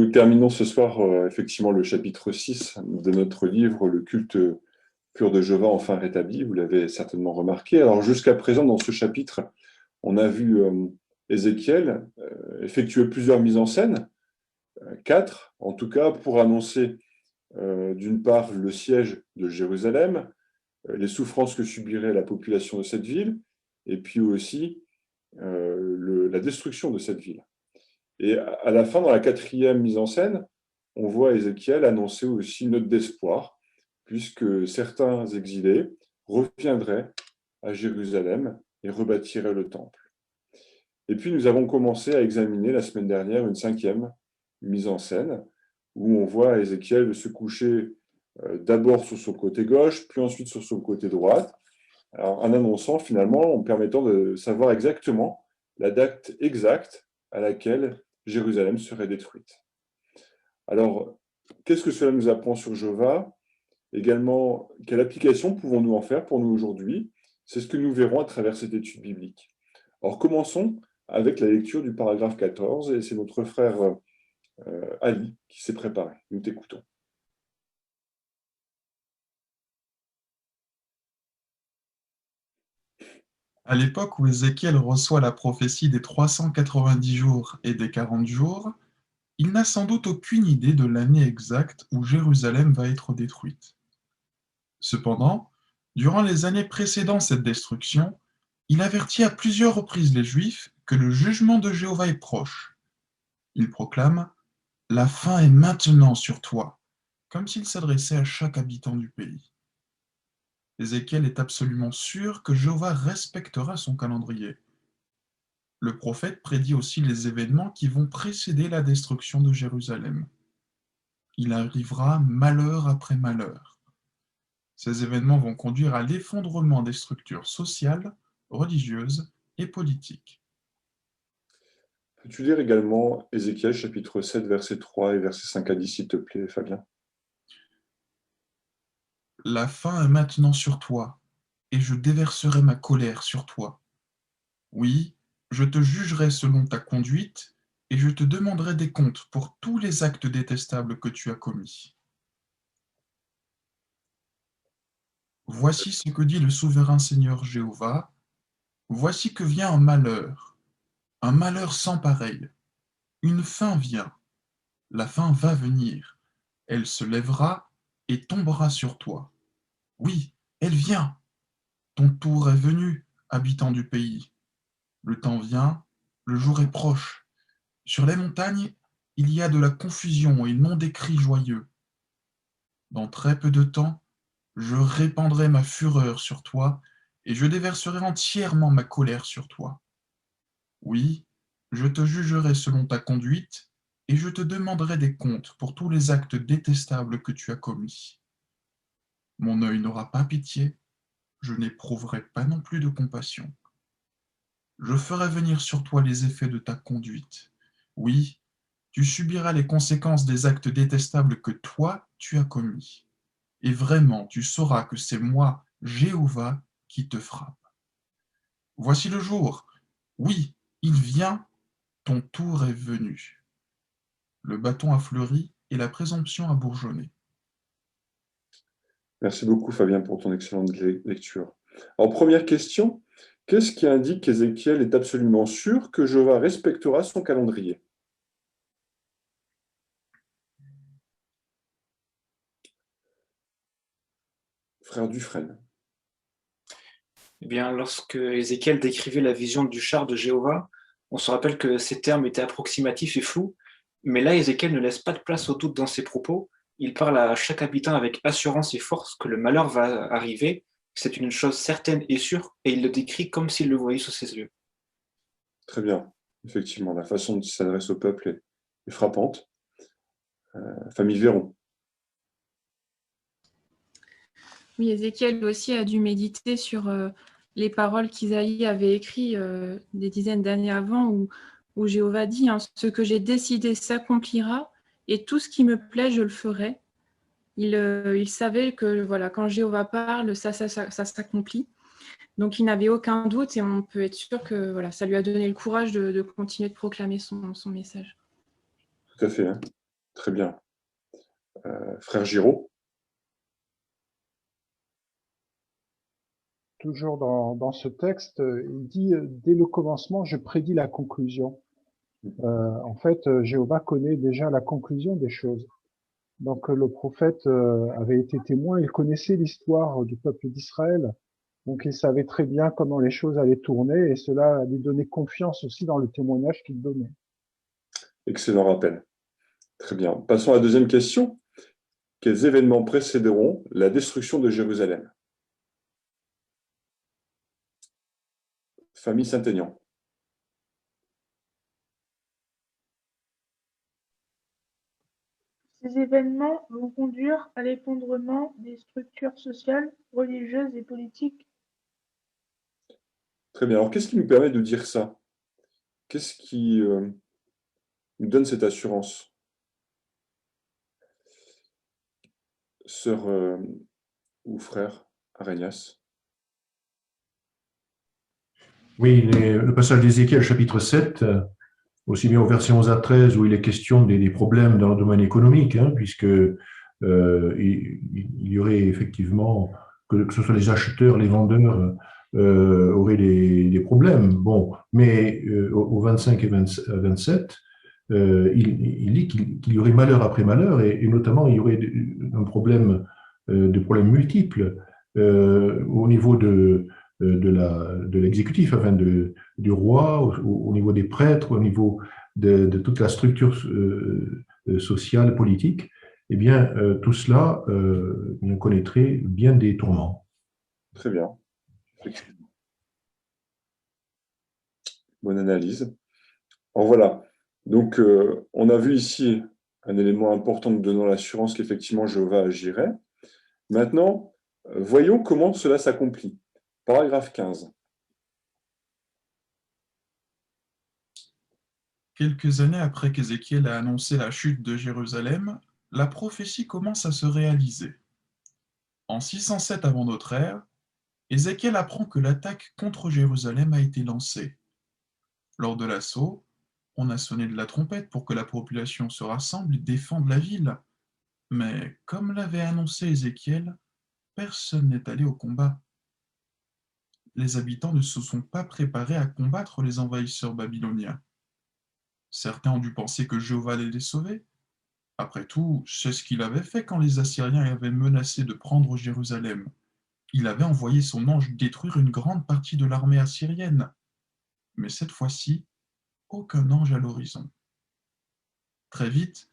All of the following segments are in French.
nous terminons ce soir effectivement le chapitre 6 de notre livre Le culte pur de Jéhovah enfin rétabli, vous l'avez certainement remarqué. Alors jusqu'à présent dans ce chapitre, on a vu Ézéchiel effectuer plusieurs mises en scène, quatre en tout cas, pour annoncer d'une part le siège de Jérusalem, les souffrances que subirait la population de cette ville, et puis aussi la destruction de cette ville. Et à la fin, dans la quatrième mise en scène, on voit Ézéchiel annoncer aussi une note d'espoir, puisque certains exilés reviendraient à Jérusalem et rebâtiraient le temple. Et puis nous avons commencé à examiner la semaine dernière une cinquième mise en scène, où on voit Ézéchiel se coucher d'abord sur son côté gauche, puis ensuite sur son côté droit, alors, en annonçant finalement, en permettant de savoir exactement la date exacte à laquelle Jérusalem serait détruite. Alors, qu'est-ce que cela nous apprend sur Jéhovah? Également, quelle application pouvons-nous en faire pour nous aujourd'hui? C'est ce que nous verrons à travers cette étude biblique. Alors, commençons avec la lecture du paragraphe 14, et c'est notre frère Ali qui s'est préparé. Nous t'écoutons. À l'époque où Ézéchiel reçoit la prophétie des 390 jours et des 40 jours, il n'a sans doute aucune idée de l'année exacte où Jérusalem va être détruite. Cependant, durant les années précédant cette destruction, il avertit à plusieurs reprises les Juifs que le jugement de Jéhovah est proche. Il proclame « La fin est maintenant sur toi », comme s'il s'adressait à chaque habitant du pays. Ézéchiel est absolument sûr que Jéhovah respectera son calendrier. Le prophète prédit aussi les événements qui vont précéder la destruction de Jérusalem. Il arrivera malheur après malheur. Ces événements vont conduire à l'effondrement des structures sociales, religieuses et politiques. Peux-tu lire également Ézéchiel chapitre 7, versets 3 et versets 5 à 10, s'il te plaît, Fabien? La fin est maintenant sur toi, et je déverserai ma colère sur toi. Oui, je te jugerai selon ta conduite, et je te demanderai des comptes pour tous les actes détestables que tu as commis. Voici ce que dit le souverain Seigneur Jéhovah. Voici que vient un malheur sans pareil. Une fin vient, la fin va venir. Elle se lèvera et tombera sur toi. Oui, elle vient. Ton tour est venu, habitant du pays. Le temps vient, le jour est proche. Sur les montagnes, il y a de la confusion et non des cris joyeux. Dans très peu de temps, je répandrai ma fureur sur toi et je déverserai entièrement ma colère sur toi. Oui, je te jugerai selon ta conduite et je te demanderai des comptes pour tous les actes détestables que tu as commis. Mon œil n'aura pas pitié, je n'éprouverai pas non plus de compassion. Je ferai venir sur toi les effets de ta conduite. Oui, tu subiras les conséquences des actes détestables que toi, tu as commis. Et vraiment, tu sauras que c'est moi, Jéhovah, qui te frappe. Voici le jour. Oui, il vient, ton tour est venu. Le bâton a fleuri et la présomption a bourgeonné. Merci beaucoup, Fabien, pour ton excellente lecture. Alors, première question, qu'est-ce qui indique qu'Ézéchiel est absolument sûr que Jéhovah respectera son calendrier? Frère Dufresne. Eh bien, lorsque Ézéchiel décrivait la vision du char de Jéhovah, on se rappelle que ces termes étaient approximatifs et flous, mais là, Ézéchiel ne laisse pas de place au doute dans ses propos. Il parle à chaque habitant avec assurance et force que le malheur va arriver, c'est une chose certaine et sûre, et il le décrit comme s'il le voyait sous ses yeux. Très bien. Effectivement, la façon dont il s'adresse au peuple est frappante. Famille Véron. Oui, Ézéchiel aussi a dû méditer sur les paroles qu'Isaïe avait écrites des dizaines d'années avant, où Jéhovah dit hein, « Ce que j'ai décidé s'accomplira, et tout ce qui me plaît, je le ferai. » Il savait que voilà, quand Jéhovah parle, ça s'accomplit. Donc il n'avait aucun doute, et on peut être sûr que voilà, ça lui a donné le courage de continuer de proclamer son message. Tout à fait. Hein. Très bien. Frère Giraud? Toujours dans ce texte, il dit dès le commencement, je prédis la conclusion. En fait, Jéhovah connaît déjà la conclusion des choses. Donc le prophète avait été témoin, il connaissait l'histoire du peuple d'Israël, donc il savait très bien comment les choses allaient tourner et cela lui donnait confiance aussi dans le témoignage qu'il donnait. Excellent rappel. Très bien. Passons à la deuxième question. Quels événements précéderont la destruction de Jérusalem? Famille Saint-Aignan. Ces événements vont conduire à l'effondrement des structures sociales, religieuses et politiques. Très bien. Alors, qu'est-ce qui nous permet de dire ça? Qu'est-ce qui nous donne cette assurance? Sœur ou frère Arenias? Oui, le passage d'Ézéchiel, chapitre 7, aussi bien au verset 11 à 13, où il est question des problèmes dans le domaine économique, puisque il y aurait effectivement, que ce soit les acheteurs, les vendeurs, auraient des problèmes. Bon, mais au 25 et 27, il dit qu'il y aurait malheur après malheur, et notamment il y aurait un problème, de problèmes multiples au niveau de l'exécutif, enfin du roi, au niveau des prêtres, au niveau de toute la structure sociale, politique. Eh bien, tout cela, on connaîtrait bien des tourments. Très bien. Bonne analyse. Alors voilà. Donc, on a vu ici un élément important nous donnant l'assurance qu'effectivement Jéhovah agirait. Maintenant, voyons comment cela s'accomplit. Paragraphe 15. Quelques années après qu'Ézéchiel a annoncé la chute de Jérusalem, la prophétie commence à se réaliser. En 607 avant notre ère, Ézéchiel apprend que l'attaque contre Jérusalem a été lancée. Lors de l'assaut, on a sonné de la trompette pour que la population se rassemble et défende la ville. Mais comme l'avait annoncé Ézéchiel, personne n'est allé au combat. Les habitants ne se sont pas préparés à combattre les envahisseurs babyloniens. Certains ont dû penser que Jéhovah allait les sauver. Après tout, c'est ce qu'il avait fait quand les Assyriens avaient menacé de prendre Jérusalem. Il avait envoyé son ange détruire une grande partie de l'armée assyrienne. Mais cette fois-ci, aucun ange à l'horizon. Très vite,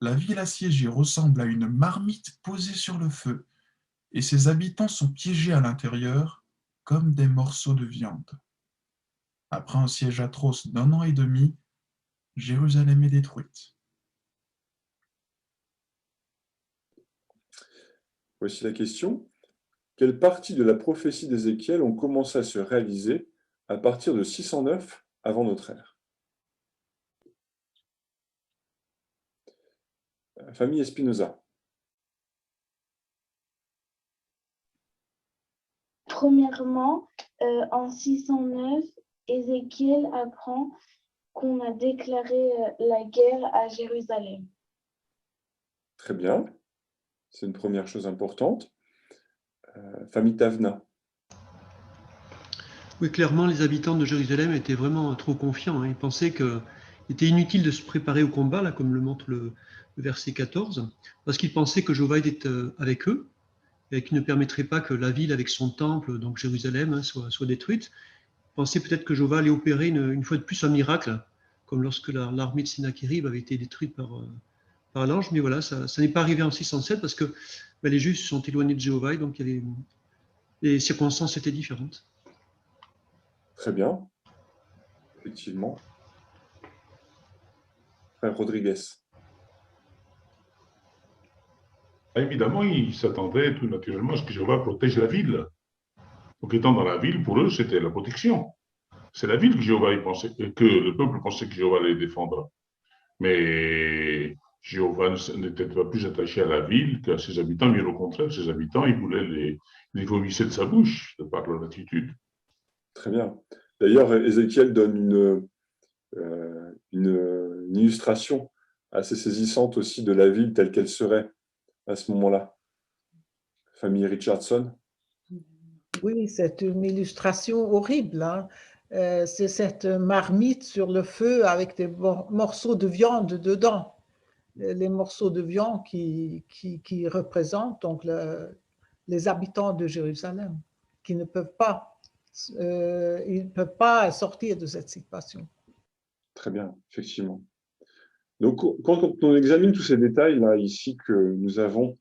la ville assiégée ressemble à une marmite posée sur le feu, et ses habitants sont piégés à l'intérieur comme des morceaux de viande. Après un siège atroce d'1 an et demi, Jérusalem est détruite. Voici la question. Quelles parties de la prophétie d'Ézéchiel ont commencé à se réaliser à partir de 609 avant notre ère? Famille Espinosa. Premièrement, en 609, Ézéchiel apprend qu'on a déclaré la guerre à Jérusalem. Très bien. C'est une première chose importante. Famille Tavna. Oui, clairement, les habitants de Jérusalem étaient vraiment trop confiants. Ils pensaient qu'il était inutile de se préparer au combat, là, comme le montre le verset 14, parce qu'ils pensaient que Jéhovah était avec eux et qu'il ne permettrait pas que la ville avec son temple, donc Jérusalem, soit détruite. Ils pensaient peut-être que Jéhovah allait opérer une fois de plus un miracle, comme lorsque l'armée de Sennacherib avait été détruite par l'ange. Mais voilà, ça n'est pas arrivé en 607 parce que les Juifs se sont éloignés de Jéhovah et donc les circonstances étaient différentes. Très bien. Effectivement. Frère Rodriguez. Évidemment, ils s'attendaient tout naturellement à ce que Jéhovah protège la ville. Donc, étant dans la ville, pour eux, c'était la protection. C'est la ville que Jéhovah pensait, que le peuple pensait que Jéhovah allait défendre. Mais Jéhovah n'était pas plus attaché à la ville qu'à ses habitants, bien au contraire, ses habitants, il voulait les vomisser de sa bouche, de par leur attitude. Très bien. D'ailleurs, Ézéchiel donne une illustration assez saisissante aussi de la ville telle qu'elle serait à ce moment-là. Famille Richardson. Oui, c'est une illustration horrible, hein. C'est cette marmite sur le feu avec des morceaux de viande dedans. Les morceaux de viande qui représentent donc les habitants de Jérusalem, qui ne peuvent pas, ils ne peuvent pas sortir de cette situation. Très bien, effectivement. Donc, quand on examine tous ces détails-là ici que nous avons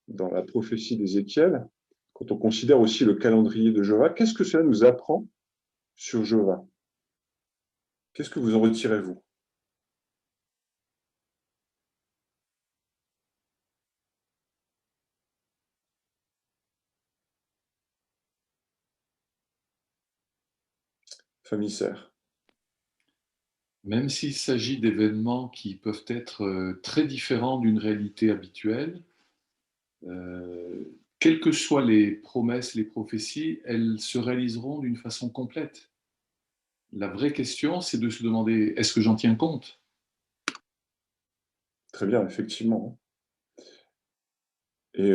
dans la prophétie d'Ézéchiel, quand on considère aussi le calendrier de Jéhovah, qu'est-ce que cela nous apprend sur Jéhovah? Qu'est-ce que vous en retirez, vous? Famille Serre. Même s'il s'agit d'événements qui peuvent être très différents d'une réalité habituelle, quelles que soient les promesses, les prophéties, elles se réaliseront d'une façon complète. La vraie question, c'est de se demander, est-ce que j'en tiens compte? Très bien, effectivement. Et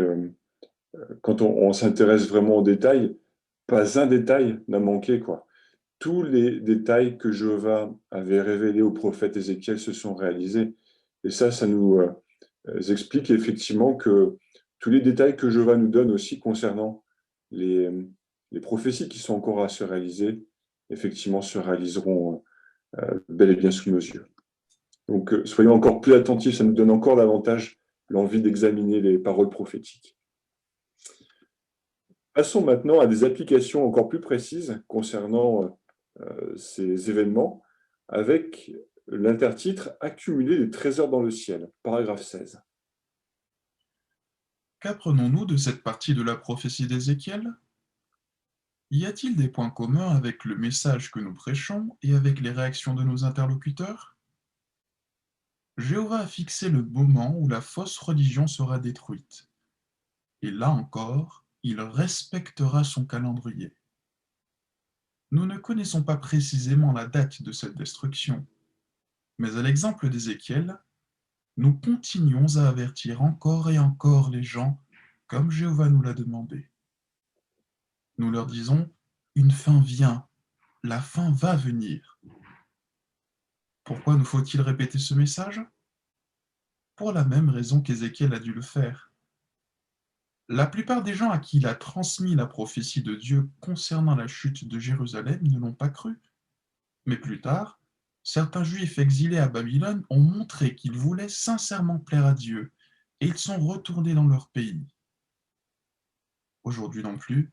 quand on s'intéresse vraiment aux détails, pas un détail n'a manqué, quoi. Tous les détails que Jéhovah avait révélés au prophète Ézéchiel se sont réalisés. Et ça nous explique effectivement que tous les détails que Jéhovah nous donne aussi concernant les prophéties qui sont encore à se réaliser, effectivement, se réaliseront bel et bien sous nos yeux. Donc, soyons encore plus attentifs, ça nous donne encore davantage l'envie d'examiner les paroles prophétiques. Passons maintenant à des applications encore plus précises concernant ces événements, avec l'intertitre « Accumuler des trésors dans le ciel », paragraphe 16. Qu'apprenons-nous de cette partie de la prophétie d'Ézéchiel? Y a-t-il des points communs avec le message que nous prêchons et avec les réactions de nos interlocuteurs? Jéhovah a fixé le moment où la fausse religion sera détruite. Et là encore, il respectera son calendrier. Nous ne connaissons pas précisément la date de cette destruction, mais à l'exemple d'Ézéchiel, nous continuons à avertir encore et encore les gens comme Jéhovah nous l'a demandé. Nous leur disons, une fin vient, la fin va venir. Pourquoi nous faut-il répéter ce message? Pour la même raison qu'Ézéchiel a dû le faire. La plupart des gens à qui il a transmis la prophétie de Dieu concernant la chute de Jérusalem ne l'ont pas cru. Mais plus tard, certains Juifs exilés à Babylone ont montré qu'ils voulaient sincèrement plaire à Dieu et ils sont retournés dans leur pays. Aujourd'hui non plus,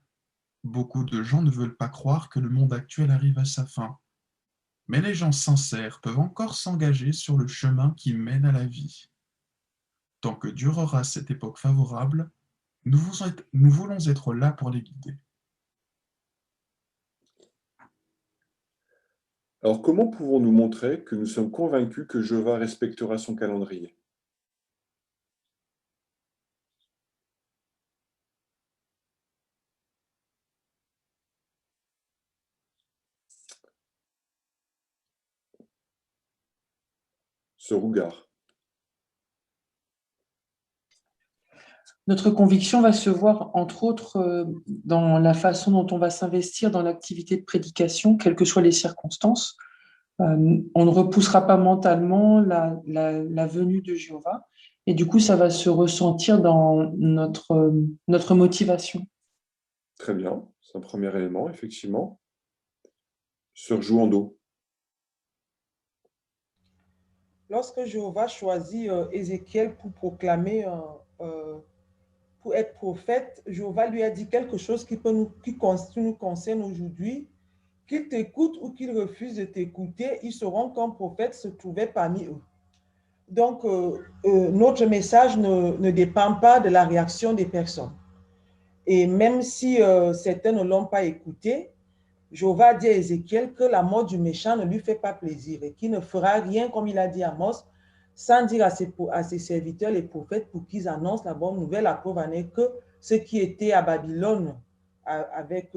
beaucoup de gens ne veulent pas croire que le monde actuel arrive à sa fin. Mais les gens sincères peuvent encore s'engager sur le chemin qui mène à la vie. Tant que durera cette époque favorable, nous voulons être là pour les guider. Alors, comment pouvons-nous montrer que nous sommes convaincus que Jéhovah respectera son calendrier? Ce Rougar. Notre conviction va se voir, entre autres, dans la façon dont on va s'investir dans l'activité de prédication, quelles que soient les circonstances. On ne repoussera pas mentalement la venue de Jéhovah, et du coup, ça va se ressentir dans notre motivation. Très bien, c'est un premier élément, effectivement. Sœur Jouando. Lorsque Jéhovah choisit Ézéchiel pour proclamer pour être prophète, Jéhovah lui a dit quelque chose qui nous concerne aujourd'hui, qu'il t'écoute ou qu'il refuse de t'écouter, ils sauront qu'un prophète se trouvait parmi eux. Donc, notre message ne dépend pas de la réaction des personnes. Et même si certains ne l'ont pas écouté, Jéhovah dit à Ézéchiel que la mort du méchant ne lui fait pas plaisir et qu'il ne fera rien, comme il a dit à Amos, sans dire à ses serviteurs, les prophètes, pour qu'ils annoncent la bonne nouvelle. La preuve en est que ceux qui étaient à Babylone avec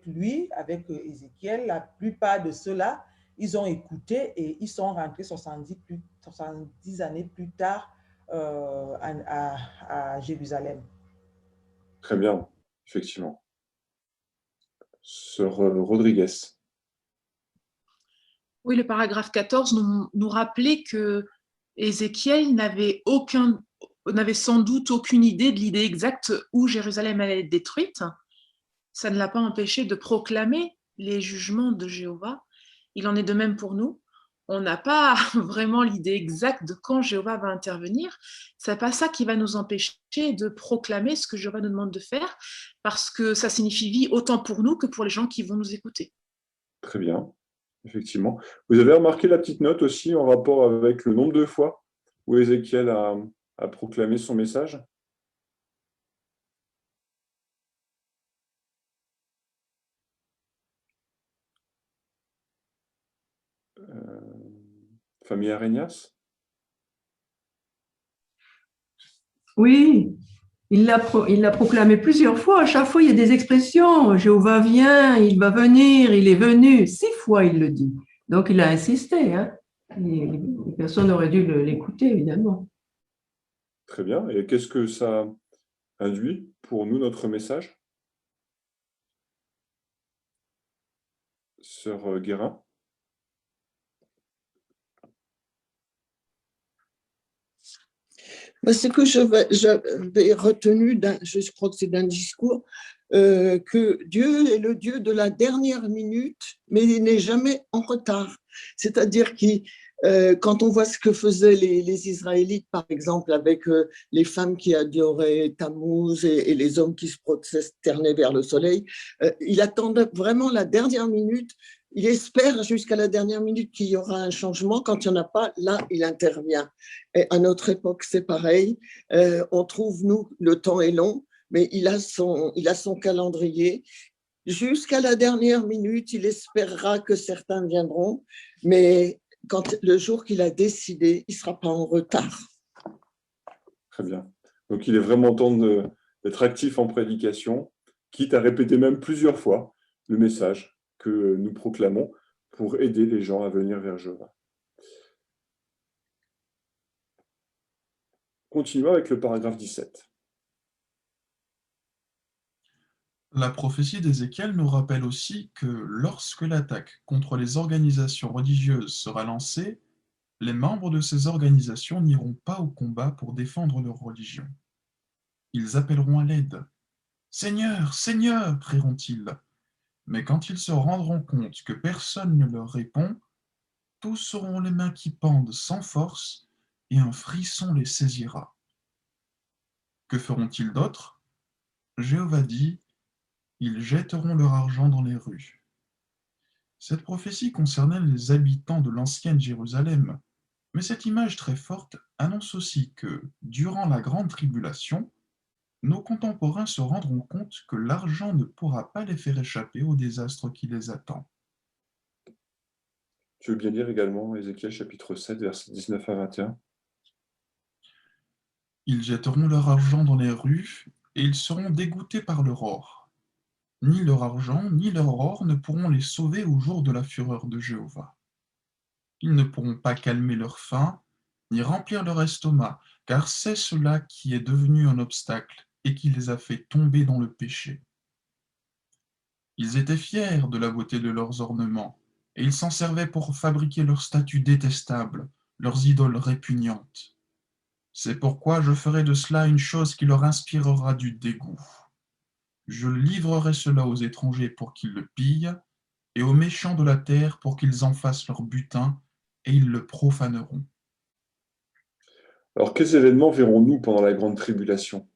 lui, avec Ézéchiel, la plupart de ceux-là ils ont écouté et ils sont rentrés 70 années plus tard à Jérusalem. Très bien, effectivement. Sœur Rodriguez. Oui, le paragraphe 14 nous rappelait que Ézéchiel n'avait sans doute aucune idée de l'idée exacte où Jérusalem allait être détruite. Ça ne l'a pas empêché de proclamer les jugements de Jéhovah. Il en est de même pour nous. On n'a pas vraiment l'idée exacte de quand Jéhovah va intervenir. Ce n'est pas ça qui va nous empêcher de proclamer ce que Jéhovah nous demande de faire, parce que ça signifie vie autant pour nous que pour les gens qui vont nous écouter. Très bien, effectivement. Vous avez remarqué la petite note aussi en rapport avec le nombre de fois où Ézéchiel a proclamé son message? Famille Arénias? Oui, il l'a proclamé plusieurs fois. À chaque fois, il y a des expressions. Jéhovah vient, il va venir, il est venu. 6 fois, il le dit. Donc, il a insisté. Hein. Et personne n'aurait dû l'écouter, évidemment. Très bien. Et qu'est-ce que ça induit pour nous, notre message? Sœur Guérin? Ce que j'avais retenu, je crois que c'est d'un discours, que Dieu est le Dieu de la dernière minute, mais il n'est jamais en retard. C'est-à-dire que quand on voit ce que faisaient les Israélites, par exemple, avec les femmes qui adoraient Tammuz et les hommes qui se prosternaient vers le soleil, il attendait vraiment la dernière minute. Il espère jusqu'à la dernière minute qu'il y aura un changement. Quand il n'y en a pas, là, il intervient. Et à notre époque, c'est pareil. On trouve, nous, le temps est long, mais il a son calendrier. Jusqu'à la dernière minute, il espérera que certains viendront, mais le jour qu'il a décidé, il ne sera pas en retard. Très bien. Donc, il est vraiment temps d'être actif en prédication, quitte à répéter même plusieurs fois le message que nous proclamons pour aider les gens à venir vers Jéhovah. Continuons avec le paragraphe 17. La prophétie d'Ézéchiel nous rappelle aussi que lorsque l'attaque contre les organisations religieuses sera lancée, les membres de ces organisations n'iront pas au combat pour défendre leur religion. Ils appelleront à l'aide. « Seigneur, Seigneur !» crieront-ils. Mais quand ils se rendront compte que personne ne leur répond, tous auront les mains qui pendent sans force et un frisson les saisira. Que feront-ils d'autre? Jéhovah dit, ils jetteront leur argent dans les rues. Cette prophétie concernait les habitants de l'ancienne Jérusalem, mais cette image très forte annonce aussi que, durant la grande tribulation, nos contemporains se rendront compte que l'argent ne pourra pas les faire échapper au désastre qui les attend. Tu veux bien lire également Ézéchiel chapitre 7, versets 19 à 21? Ils jetteront leur argent dans les rues, et ils seront dégoûtés par leur or. Ni leur argent, ni leur or ne pourront les sauver au jour de la fureur de Jéhovah. Ils ne pourront pas calmer leur faim, ni remplir leur estomac, car c'est cela qui est devenu un obstacle et qui les a fait tomber dans le péché. Ils étaient fiers de la beauté de leurs ornements, et ils s'en servaient pour fabriquer leurs statues détestables, leurs idoles répugnantes. C'est pourquoi je ferai de cela une chose qui leur inspirera du dégoût. Je livrerai cela aux étrangers pour qu'ils le pillent, et aux méchants de la terre pour qu'ils en fassent leur butin, et ils le profaneront. Alors, quels événements verrons-nous pendant la grande tribulation?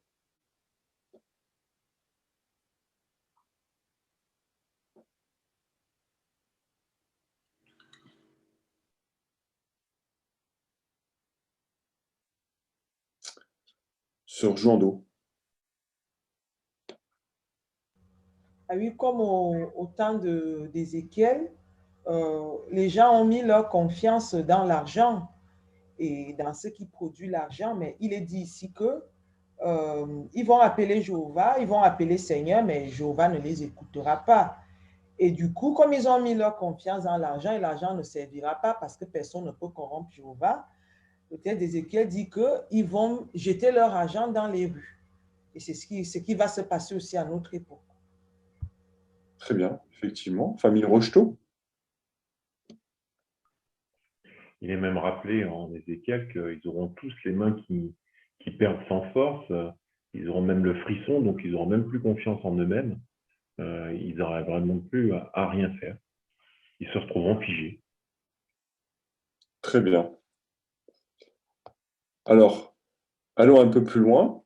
Sœur Joando. Ah oui, comme au temps d'Ézéchiel, les gens ont mis leur confiance dans l'argent et dans ce qui produit l'argent, mais il est dit ici que ils vont appeler Jéhovah, ils vont appeler Seigneur, mais Jéhovah ne les écoutera pas. Et du coup, comme ils ont mis leur confiance dans l'argent et l'argent ne servira pas parce que personne ne peut corrompre Jéhovah, le texte d'Ézéchiel dit qu'ils vont jeter leur argent dans les rues. Et c'est ce qui va se passer aussi à notre époque. Très bien, effectivement. Famille Rocheteau? Il est même rappelé en Ézéchiel qu'ils auront tous les mains qui perdent sans force, ils auront même le frisson, donc ils n'auront même plus confiance en eux-mêmes, ils n'auraient vraiment plus à rien faire. Ils se retrouveront figés. Très bien. Alors, allons un peu plus loin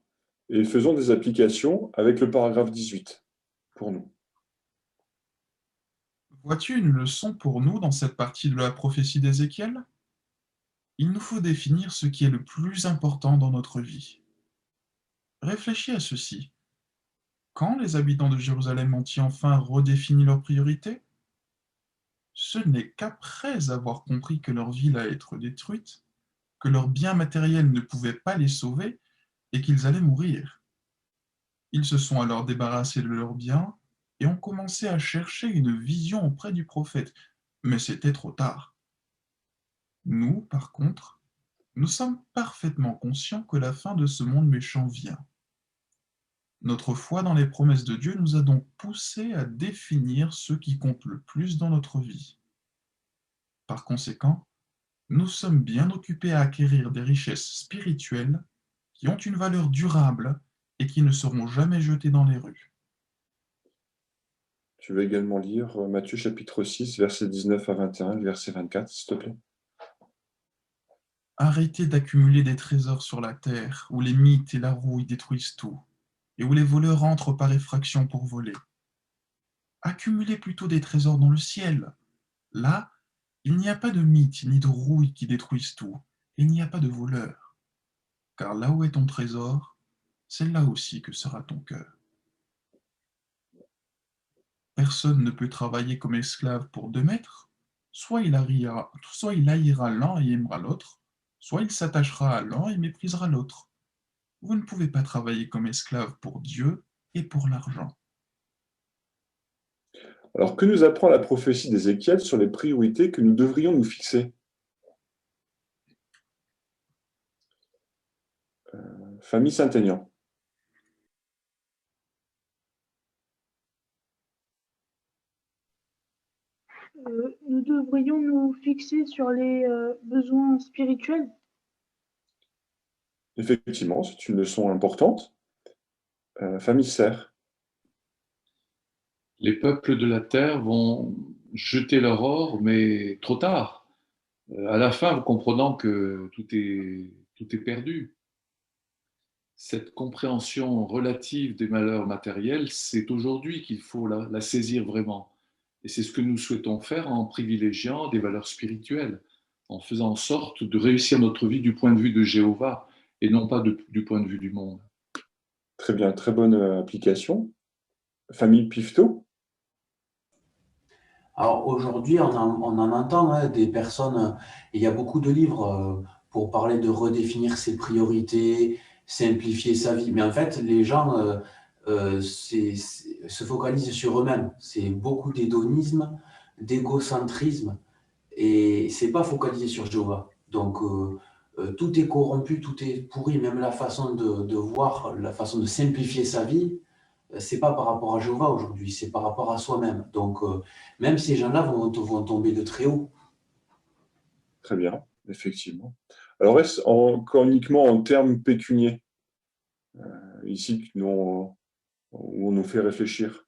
et faisons des applications avec le paragraphe 18 pour nous. Vois-tu une leçon pour nous dans cette partie de la prophétie d'Ézéchiel? Il nous faut définir ce qui est le plus important dans notre vie. Réfléchis à ceci. Quand les habitants de Jérusalem ont-ils enfin redéfini leurs priorités? Ce n'est qu'après avoir compris que leur ville allait être détruite, que leurs biens matériels ne pouvaient pas les sauver et qu'ils allaient mourir. Ils se sont alors débarrassés de leurs biens et ont commencé à chercher une vision auprès du prophète, mais c'était trop tard. Nous, par contre, nous sommes parfaitement conscients que la fin de ce monde méchant vient. Notre foi dans les promesses de Dieu nous a donc poussés à définir ce qui compte le plus dans notre vie. Par conséquent, nous sommes bien occupés à acquérir des richesses spirituelles qui ont une valeur durable et qui ne seront jamais jetées dans les rues. Tu veux également lire Matthieu chapitre 6, versets 19 à 21, verset 24, s'il te plaît. Arrêtez d'accumuler des trésors sur la terre, où les mythes et la rouille détruisent tout, et où les voleurs entrent par effraction pour voler. Accumulez plutôt des trésors dans le ciel. Là, il n'y a pas de mythes ni de rouille qui détruisent tout, et il n'y a pas de voleurs. Car là où est ton trésor, c'est là aussi que sera ton cœur. Personne ne peut travailler comme esclave pour 2 maîtres. Soit il haïra l'un et aimera l'autre, soit il s'attachera à l'un et méprisera l'autre. Vous ne pouvez pas travailler comme esclave pour Dieu et pour l'argent. Alors, que nous apprend la prophétie d'Ézéchiel sur les priorités que nous devrions nous fixer? Famille Saint-Aignan. Nous devrions nous fixer sur les besoins spirituels. Effectivement, c'est une leçon importante. Famille Serre. Les peuples de la terre vont jeter leur or, mais trop tard. À la fin, comprenant que tout est perdu. Cette compréhension relative des malheurs matériels, c'est aujourd'hui qu'il faut la saisir vraiment. Et c'est ce que nous souhaitons faire en privilégiant des valeurs spirituelles, en faisant en sorte de réussir notre vie du point de vue de Jéhovah et non pas du point de vue du monde. Très bien, très bonne application. Famille Pifto. Alors aujourd'hui, on en entend des personnes, il y a beaucoup de livres pour parler de redéfinir ses priorités, simplifier sa vie. Mais en fait, les gens se focalisent sur eux-mêmes. C'est beaucoup d'hédonisme, d'égocentrisme, et c'est pas focalisé sur Jéhovah. Donc tout est corrompu, tout est pourri, même la façon de voir, la façon de simplifier sa vie, c'est pas par rapport à Jéhovah aujourd'hui, c'est par rapport à soi-même. Donc même ces gens-là vont tomber de très haut. Très bien, effectivement. Alors, est-ce uniquement en termes pécuniaires, ici, où on nous fait réfléchir?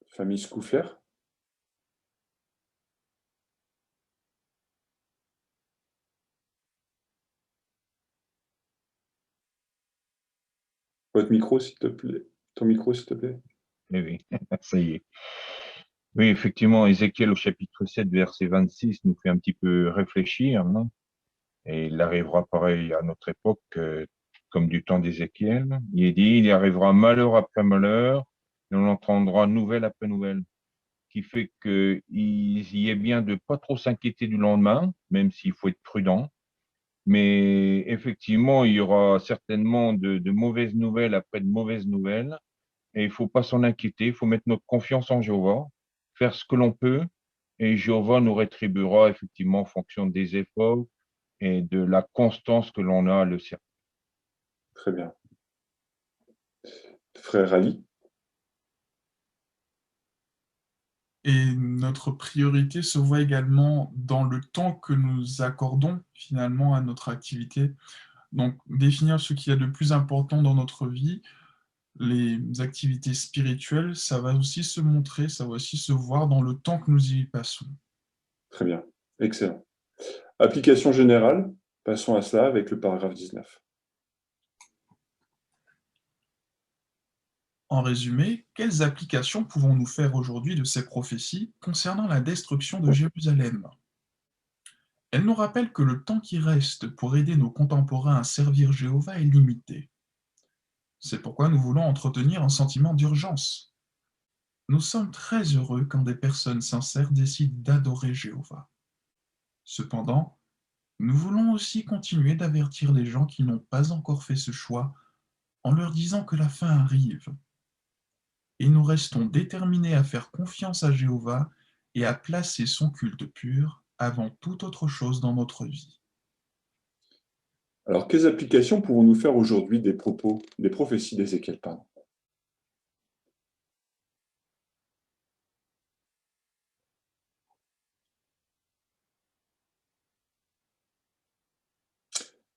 Famille Scoufler. Votre micro, s'il te plaît. Ton micro, s'il te plaît. Oui, ça y est. Oui, effectivement, Ézéchiel au chapitre 7, verset 26 nous fait un petit peu réfléchir, hein. Et il arrivera pareil à notre époque, comme du temps d'Ézéchiel. Il est dit, il arrivera malheur après malheur, et on entendra nouvelle après nouvelle, qui fait qu'il y est bien de pas trop s'inquiéter du lendemain, même s'il faut être prudent, Mais effectivement, il y aura certainement de mauvaises nouvelles après de mauvaises nouvelles. Et il ne faut pas s'en inquiéter, il faut mettre notre confiance en Jéhovah, faire ce que l'on peut, et Jéhovah nous rétribuera effectivement en fonction des efforts et de la constance que l'on a à le servir. Très bien. Frère Ali? Et notre priorité se voit également dans le temps que nous accordons finalement à notre activité. Donc, définir ce qu'il y a de plus important dans notre vie, les activités spirituelles, ça va aussi se montrer, ça va aussi se voir dans le temps que nous y passons. Très bien, excellent. Application générale, passons à cela avec le paragraphe 19. En résumé, quelles applications pouvons-nous faire aujourd'hui de ces prophéties concernant la destruction de Jérusalem? Elles nous rappellent que le temps qui reste pour aider nos contemporains à servir Jéhovah est limité. C'est pourquoi nous voulons entretenir un sentiment d'urgence. Nous sommes très heureux quand des personnes sincères décident d'adorer Jéhovah. Cependant, nous voulons aussi continuer d'avertir les gens qui n'ont pas encore fait ce choix en leur disant que la fin arrive. Et nous restons déterminés à faire confiance à Jéhovah et à placer son culte pur avant toute autre chose dans notre vie. Alors, quelles applications pouvons-nous faire aujourd'hui des propos, des prophéties d'Ézéchiel, pardon?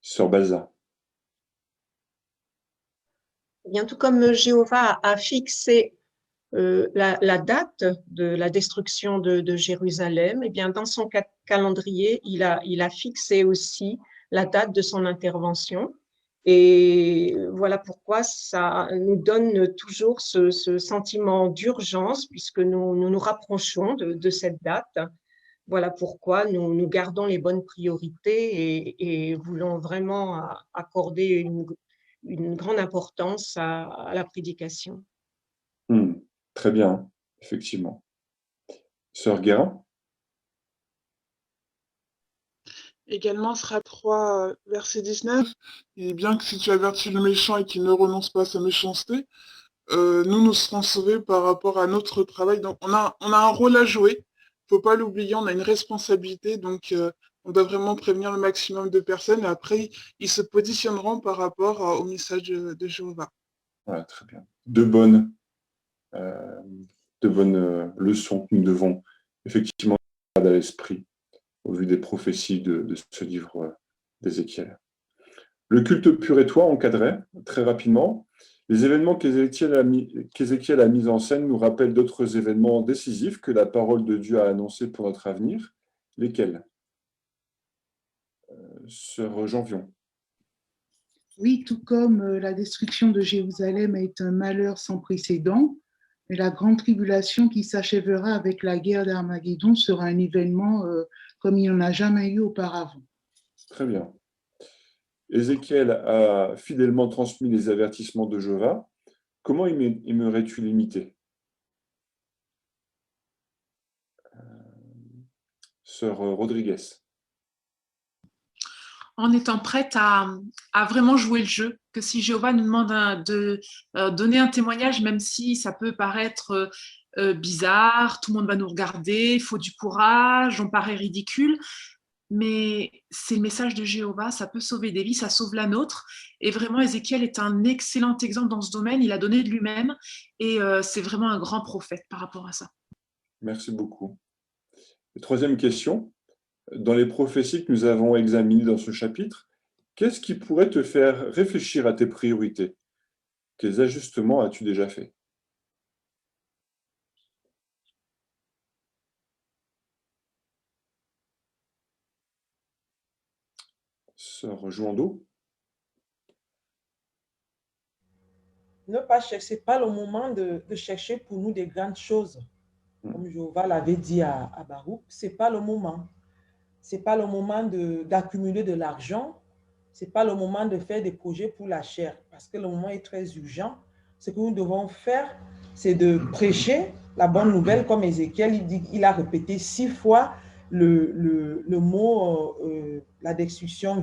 Sœur Balza. Eh bien, tout comme Jéhovah a fixé la date de la destruction de Jérusalem, eh bien, dans son calendrier, il a fixé aussi la date de son intervention. Et voilà pourquoi ça nous donne toujours ce sentiment d'urgence, puisque nous rapprochons de cette date. Voilà pourquoi nous gardons les bonnes priorités et voulons vraiment accorder une grande importance à la prédication. Très bien, effectivement. Sœur Guérin? Également, sera 3, verset 19. Et bien que si tu avertis le méchant et qu'il ne renonce pas à sa méchanceté, nous serons sauvés par rapport à notre travail. Donc, on a un rôle à jouer. Il ne faut pas l'oublier, on a une responsabilité. Donc, on doit vraiment prévenir le maximum de personnes. Et après, ils se positionneront par rapport au message de Jéhovah. Voilà, très bien. De bonnes leçons que nous devons effectivement garder à l'esprit au vu des prophéties de ce livre d'Ézéchiel. Le culte pur et toi encadré, très rapidement. Les événements qu'Ézéchiel a mis en scène nous rappellent d'autres événements décisifs que la parole de Dieu a annoncés pour notre avenir. Lesquels? Sœur Janvion. Oui, tout comme la destruction de Jérusalem est un malheur sans précédent, mais la grande tribulation qui s'achèvera avec la guerre d'Armageddon sera un événement comme il n'y en a jamais eu auparavant. Très bien. Ézéchiel a fidèlement transmis les avertissements de Jéhovah. Comment aimerais-tu l'imiter? Sœur Rodriguez. En étant prête à vraiment jouer le jeu, que si Jéhovah nous demande de donner un témoignage, même si ça peut paraître bizarre, tout le monde va nous regarder, il faut du courage, on paraît ridicule, mais c'est le message de Jéhovah, ça peut sauver des vies, ça sauve la nôtre. Et vraiment, Ézéchiel est un excellent exemple dans ce domaine, il a donné de lui-même, et c'est vraiment un grand prophète par rapport à ça. Merci beaucoup. Et troisième question. Dans les prophéties que nous avons examinées dans ce chapitre, qu'est-ce qui pourrait te faire réfléchir à tes priorités? Quels ajustements as-tu déjà fait? Sœur Jouando? Ne pas chercher, ce n'est pas le moment de chercher pour nous des grandes choses. Comme Jéhovah l'avait dit à Baruch, ce n'est pas le moment. Ce n'est pas le moment d'accumuler de l'argent. Ce n'est pas le moment de faire des projets pour la chair, parce que le moment est très urgent. Ce que nous devons faire, c'est de prêcher la bonne nouvelle, comme Ézéchiel, il a répété 6 fois le mot, la destruction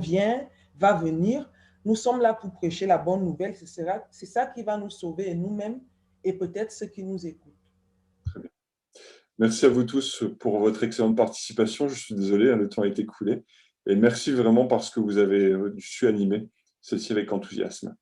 va venir. Nous sommes là pour prêcher la bonne nouvelle. C'est ça qui va nous sauver, et nous-mêmes, et peut-être ceux qui nous écoutent. Très bien. Merci à vous tous pour votre excellente participation. Je suis désolé, le temps a été écoulé. Et merci vraiment parce que vous avez su animer ceci avec enthousiasme.